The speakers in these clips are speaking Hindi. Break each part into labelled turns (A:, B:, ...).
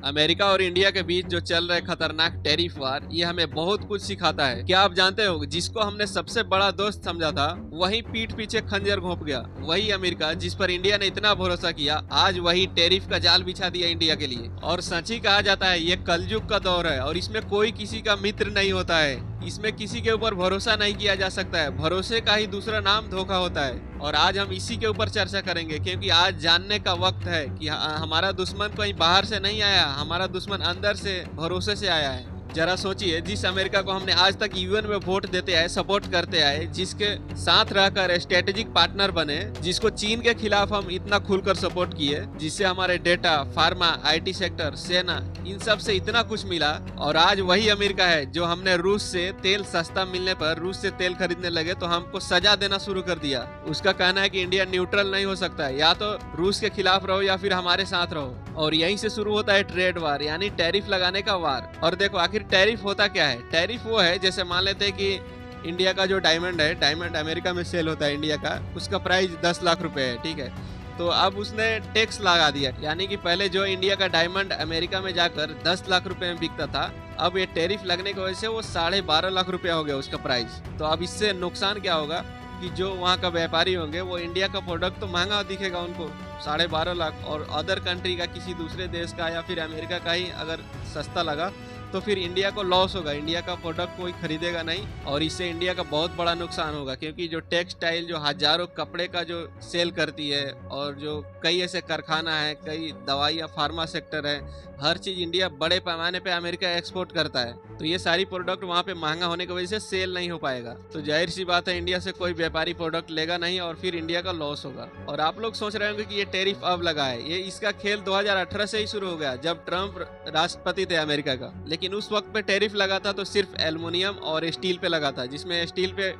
A: अमेरिका और इंडिया के बीच जो चल रहे खतरनाक टैरिफ वार, ये हमें बहुत कुछ सिखाता है। क्या आप जानते हो, जिसको हमने सबसे बड़ा दोस्त समझा था, वही पीठ पीछे खंजर घोंप गया। वही अमेरिका जिस पर इंडिया ने इतना भरोसा किया, आज वही टैरिफ का जाल बिछा दिया इंडिया के लिए। और सच ही कहा जाता है, ये कलयुग का दौर है और इसमें कोई किसी का मित्र नहीं होता है। इसमें किसी के ऊपर भरोसा नहीं किया जा सकता है। भरोसे का ही दूसरा नाम धोखा होता है। और आज हम इसी के ऊपर चर्चा करेंगे, क्योंकि आज जानने का वक्त है कि हमारा दुश्मन कहीं बाहर से नहीं आया, हमारा दुश्मन अंदर से, भरोसे से आया है। जरा सोचिए, जिस अमेरिका को हमने आज तक यूएन में वोट देते आए, सपोर्ट करते आए, जिसके साथ रहकर स्ट्रेटेजिक पार्टनर बने, जिसको चीन के खिलाफ हम इतना खुलकर सपोर्ट किए, जिससे हमारे डेटा, फार्मा, आईटी सेक्टर, सेना, इन सब से इतना कुछ मिला। और आज वही अमेरिका है जो हमने रूस से तेल सस्ता मिलने पर रूस से तेल खरीदने लगे तो हमको सजा देना शुरू कर दिया। उसका कहना है कि इंडिया न्यूट्रल नहीं हो सकता है, या तो रूस के खिलाफ रहो या फिर हमारे साथ रहो। और यहीं से शुरू होता है ट्रेड वार, यानी टैरिफ लगाने का वार। और देखो आखिर टैरिफ होता क्या है। टैरिफ वो है, जैसे मान लेते हैं कि इंडिया का जो डायमंड है, डायमंड अमेरिका में सेल होता है इंडिया का, उसका प्राइस 10 लाख रुपए है, ठीक है। तो अब उसने टैक्स लगा दिया, यानी कि पहले जो इंडिया का डायमंड अमेरिका में जाकर 10 लाख रुपए में बिकता था, अब ये टैरिफ लगने की वजह से वो 12.5 लाख रुपया हो गया उसका प्राइस। तो अब इससे नुकसान क्या होगा कि जो वहाँ का व्यापारी होंगे, वो इंडिया का प्रोडक्ट तो महंगा दिखेगा उनको, 12.5 लाख, और अदर कंट्री का, किसी दूसरे देश का या फिर अमेरिका का ही अगर सस्ता लगा तो फिर इंडिया को लॉस होगा, इंडिया का प्रोडक्ट कोई खरीदेगा नहीं। और इससे इंडिया का बहुत बड़ा नुकसान होगा, क्योंकि जो टेक्सटाइल, जो हजारों कपड़े का जो सेल करती है, और जो कई ऐसे कारखाना है, कई दवाई या फार्मा सेक्टर है, हर चीज इंडिया बड़े पैमाने पे अमेरिका एक्सपोर्ट करता है। तो ये सारी प्रोडक्ट वहाँ पे महंगा होने की वजह से सेल नहीं हो पाएगा। तो जाहिर सी बात है, इंडिया से कोई व्यापारी प्रोडक्ट लेगा नहीं और फिर इंडिया का लॉस होगा। और आप लोग सोच रहे होंगे कि ये टैरिफ अब लगा है, ये इसका खेल 2018 से ही शुरू हो गया, जब ट्रम्प राष्ट्रपति थे अमेरिका का। लेकिन उस वक्त पे टैरिफ लगा था तो सिर्फ एल्युमिनियम और स्टील पे लगा था, जिसमें स्टील पे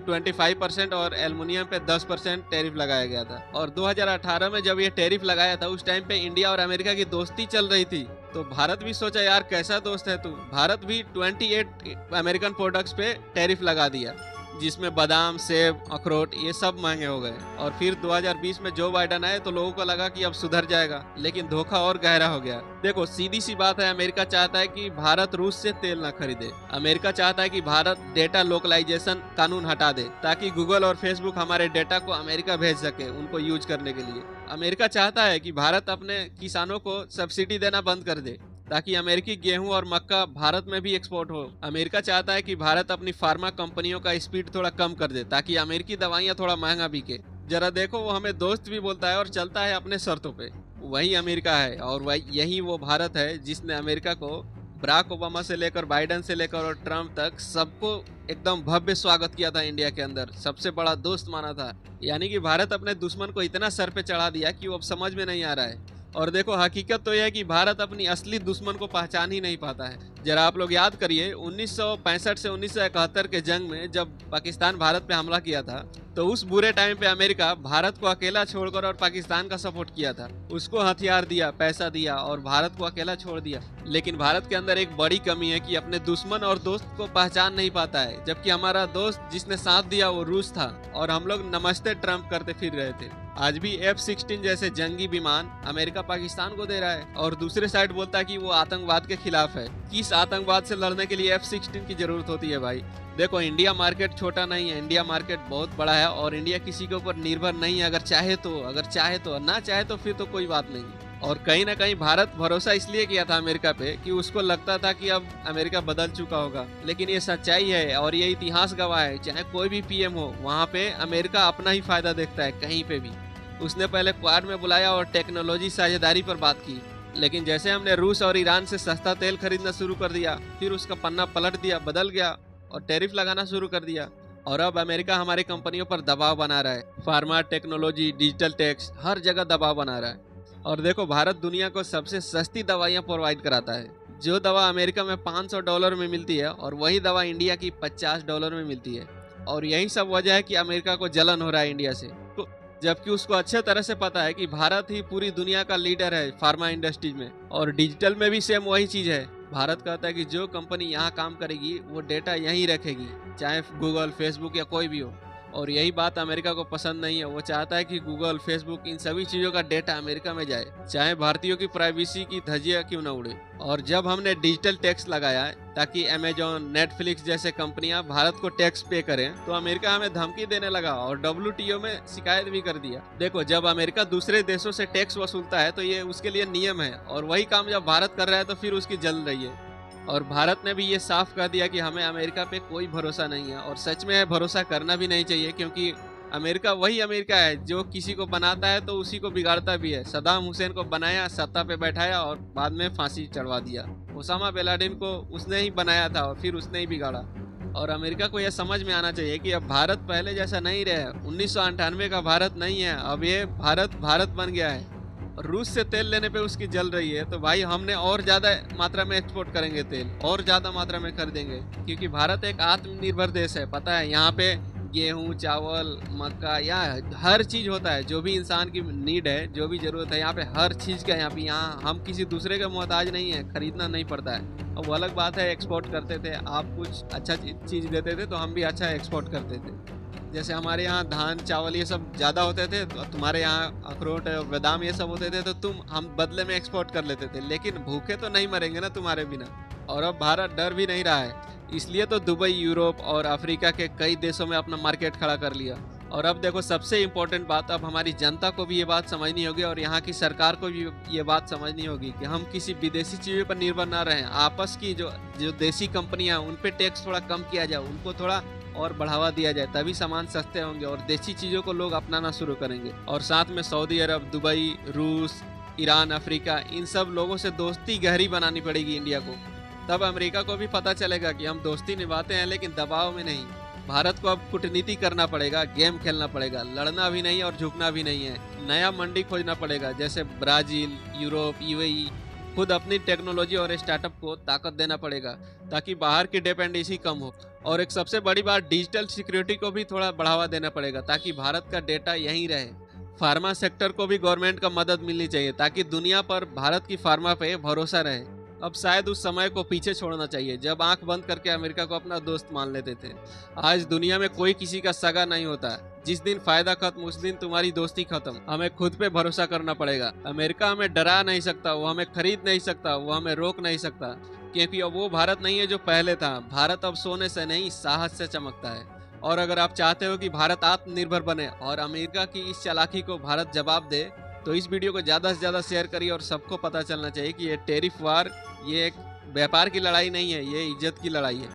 A: 25% और एल्युमिनियम पे 10% टैरिफ लगाया गया था। और 2018 में जब ये टैरिफ लगाया था, उस टाइम पे इंडिया और अमेरिका की दोस्ती चल रही थी। तो भारत भी सोचा, यार कैसा दोस्त है तू। भारत भी 28 अमेरिकन प्रोडक्ट्स पे टैरिफ लगा दिया, जिसमें बादाम, सेब, अखरोट, ये सब महंगे हो गए। और फिर 2020 में जो बाइडन आए तो लोगों को लगा कि अब सुधर जाएगा, लेकिन धोखा और गहरा हो गया। देखो सीधी सी बात है, अमेरिका चाहता है कि भारत रूस से तेल ना खरीदे। अमेरिका चाहता है कि भारत डेटा लोकलाइजेशन कानून हटा दे, ताकि गूगल और फेसबुक हमारे डेटा को अमेरिका भेज सके उनको यूज करने के लिए। अमेरिका चाहता है कि भारत अपने किसानों को सब्सिडी देना बंद कर दे, ताकि अमेरिकी गेहूं और मक्का भारत में भी एक्सपोर्ट हो। अमेरिका चाहता है कि भारत अपनी फार्मा कंपनियों का स्पीड थोड़ा कम कर दे, ताकि अमेरिकी दवाइयां थोड़ा महंगा बिके। जरा देखो, वो हमें दोस्त भी बोलता है और चलता है अपने शर्तों पे। वही अमेरिका है, और वही यही वो भारत है जिसने अमेरिका को बराक ओबामा से लेकर बाइडन से लेकर और ट्रम्प तक सबको एकदम भव्य स्वागत किया था, इंडिया के अंदर सबसे बड़ा दोस्त माना था। यानी कि भारत अपने दुश्मन को इतना सर पे चढ़ा दिया कि वो अब समझ में नहीं आ रहा है। और देखो हकीकत तो यह है कि भारत अपनी असली दुश्मन को पहचान ही नहीं पाता है। जरा आप लोग याद करिए, 1965 से 1971 के जंग में जब पाकिस्तान भारत पे हमला किया था, तो उस बुरे टाइम पे अमेरिका भारत को अकेला छोड़कर और पाकिस्तान का सपोर्ट किया था। उसको हथियार दिया, पैसा दिया और भारत को अकेला छोड़ दिया। लेकिन भारत के अंदर एक बड़ी कमी है कि अपने दुश्मन और दोस्त को पहचान नहीं पाता है। जबकि हमारा दोस्त जिसने साथ दिया वो रूस था, और हम लोग नमस्ते ट्रम्प करते फिर रहे थे। आज भी F-16 जैसे जंगी विमान अमेरिका पाकिस्तान को दे रहा है, और दूसरे साइड बोलता है कि वो आतंकवाद के खिलाफ है। किस आतंकवाद से लड़ने के लिए F-16 की जरूरत होती है भाई। देखो इंडिया मार्केट छोटा नहीं है, इंडिया मार्केट बहुत बड़ा है, और इंडिया किसी के ऊपर निर्भर नहीं है। अगर चाहे तो, ना चाहे तो फिर तो कोई बात नहीं। और कहीं ना कहीं भारत भरोसा इसलिए किया था अमेरिका पे कि उसको लगता था कि अब अमेरिका बदल चुका होगा। लेकिन ये सच्चाई है और ये इतिहास गवाह है, चाहे कोई भी पीएम हो, वहाँ पे अमेरिका अपना ही फायदा देखता है कहीं पे भी। उसने पहले क्वाड में बुलाया और टेक्नोलॉजी साझेदारी पर बात की, लेकिन जैसे हमने रूस और ईरान से सस्ता तेल खरीदना शुरू कर दिया, फिर उसका पन्ना पलट दिया, बदल गया और टैरिफ लगाना शुरू कर दिया। और अब अमेरिका हमारी कंपनियों पर दबाव बना रहा है। फार्मा, टेक्नोलॉजी, डिजिटल टैक्स, हर जगह दबाव बना रहा है। और देखो भारत दुनिया को सबसे सस्ती दवाइयाँ प्रोवाइड कराता है। जो दवा अमेरिका में $500 में मिलती है, और वही दवा इंडिया की $50 में मिलती है। और यही सब वजह है कि अमेरिका को जलन हो रहा है इंडिया से। तो जबकि उसको अच्छे तरह से पता है कि भारत ही पूरी दुनिया का लीडर है फार्मा इंडस्ट्रीज में, और डिजिटल में भी सेम वही चीज़ है। भारत कहता है कि जो कंपनी यहाँ काम करेगी वो डेटा यहीं रखेगी, चाहे गूगल, फेसबुक या कोई भी हो। और यही बात अमेरिका को पसंद नहीं है। वो चाहता है कि गूगल, फेसबुक, इन सभी चीजों का डेटा अमेरिका में जाए, चाहे भारतीयों की प्राइवेसी की धज्जियां क्यों न उड़े। और जब हमने डिजिटल टैक्स लगाया ताकि अमेजोन, नेटफ्लिक्स जैसे कंपनियां भारत को टैक्स पे करें, तो अमेरिका हमें धमकी देने लगा और WTO में शिकायत भी कर दिया। देखो, जब अमेरिका दूसरे देशों से टैक्स वसूलता है तो ये उसके लिए नियम है, और वही काम जब भारत कर रहा है तो फिर उसकी जल रही है। और भारत ने भी ये साफ कर दिया कि हमें अमेरिका पे कोई भरोसा नहीं है, और सच में भरोसा करना भी नहीं चाहिए, क्योंकि अमेरिका वही अमेरिका है जो किसी को बनाता है तो उसी को बिगाड़ता भी है। सद्दाम हुसैन को बनाया, सत्ता पे बैठाया और बाद में फांसी चढ़वा दिया। ओसामा बिन लादेन को उसने ही बनाया था और फिर उसने ही बिगाड़ा। और अमेरिका को यह समझ में आना चाहिए कि अब भारत पहले जैसा नहीं रहे। 1998 का भारत नहीं है, अब ये भारत बन गया है। रूस से तेल लेने पे उसकी जल रही है, तो भाई हमने और ज्यादा मात्रा में एक्सपोर्ट करेंगे तेल, और ज्यादा मात्रा में खरीदेंगे, क्योंकि भारत एक आत्मनिर्भर देश है। पता है, यहाँ पे गेहूं, चावल, मक्का, या हर चीज होता है। जो भी इंसान की नीड है, जो भी जरूरत है, यहाँ पे हर चीज का यहाँ हम किसी दूसरे का मोहताज नहीं है, खरीदना नहीं पड़ता है। अब वो अलग बात है, एक्सपोर्ट करते थे, आप कुछ अच्छा चीज देते थे तो हम भी अच्छा एक्सपोर्ट करते थे। जैसे हमारे यहाँ धान, चावल ये सब ज़्यादा होते थे, तो तुम्हारे यहाँ अखरोट, बादाम ये सब होते थे, तो हम बदले में एक्सपोर्ट कर लेते थे। लेकिन भूखे तो नहीं मरेंगे ना तुम्हारे बिना। और अब भारत डर भी नहीं रहा है, इसलिए तो दुबई, यूरोप और अफ्रीका के कई देशों में अपना मार्केट खड़ा कर लिया। और अब देखो, सबसे इम्पोर्टेंट बात, अब हमारी जनता को भी ये बात समझनी होगी और यहाँ की सरकार को भी ये बात समझनी होगी कि हम किसी विदेशी चीज़ों पर निर्भर ना रहें। आपस की जो देसी कंपनियां, उन पे टैक्स थोड़ा कम किया जाए, उनको थोड़ा और बढ़ावा दिया जाए, तभी सामान सस्ते होंगे और देसी चीज़ों को लोग अपनाना शुरू करेंगे। और साथ में सऊदी अरब, दुबई, रूस, ईरान, अफ्रीका, इन सब लोगों से दोस्ती गहरी बनानी पड़ेगी इंडिया को। तब अमेरिका को भी पता चलेगा कि हम दोस्ती निभाते हैं, लेकिन दबाव में नहीं। भारत को अब कूटनीति करना पड़ेगा, गेम खेलना पड़ेगा, लड़ना भी नहीं और झुकना भी नहीं है। नया मंडी खोजना पड़ेगा, जैसे ब्राजील, यूरोप, UAE। खुद अपनी टेक्नोलॉजी और स्टार्टअप को ताकत देना पड़ेगा ताकि बाहर की डिपेंडेंसी कम हो। और एक सबसे बड़ी बात, डिजिटल सिक्योरिटी को भी थोड़ा बढ़ावा देना पड़ेगा ताकि भारत का डेटा यहीं रहे। फार्मा सेक्टर को भी गवर्नमेंट का मदद मिलनी चाहिए ताकि दुनिया पर भारत की फार्मा पे भरोसा रहे। अब शायद उस समय को पीछे छोड़ना चाहिए जब आंख बंद करके अमेरिका को अपना दोस्त मान लेते थे। आज दुनिया में कोई किसी का सगा नहीं होता। जिस दिन फायदा खत्म, उस दिन तुम्हारी दोस्ती खत्म। हमें खुद पे भरोसा करना पड़ेगा। अमेरिका हमें डरा नहीं सकता, वो हमें खरीद नहीं सकता, वो हमें रोक नहीं सकता, क्योंकि अब वो भारत नहीं है जो पहले था। भारत अब सोने से नहीं, साहस से चमकता है। और अगर आप चाहते हो कि भारत आत्मनिर्भर बने और अमेरिका की इस चालाकी को भारत जवाब दे, तो इस वीडियो को ज़्यादा से ज़्यादा शेयर करिए और सबको पता चलना चाहिए कि ये टैरिफ वार, ये एक व्यापार की लड़ाई नहीं है, ये इज्जत की लड़ाई है।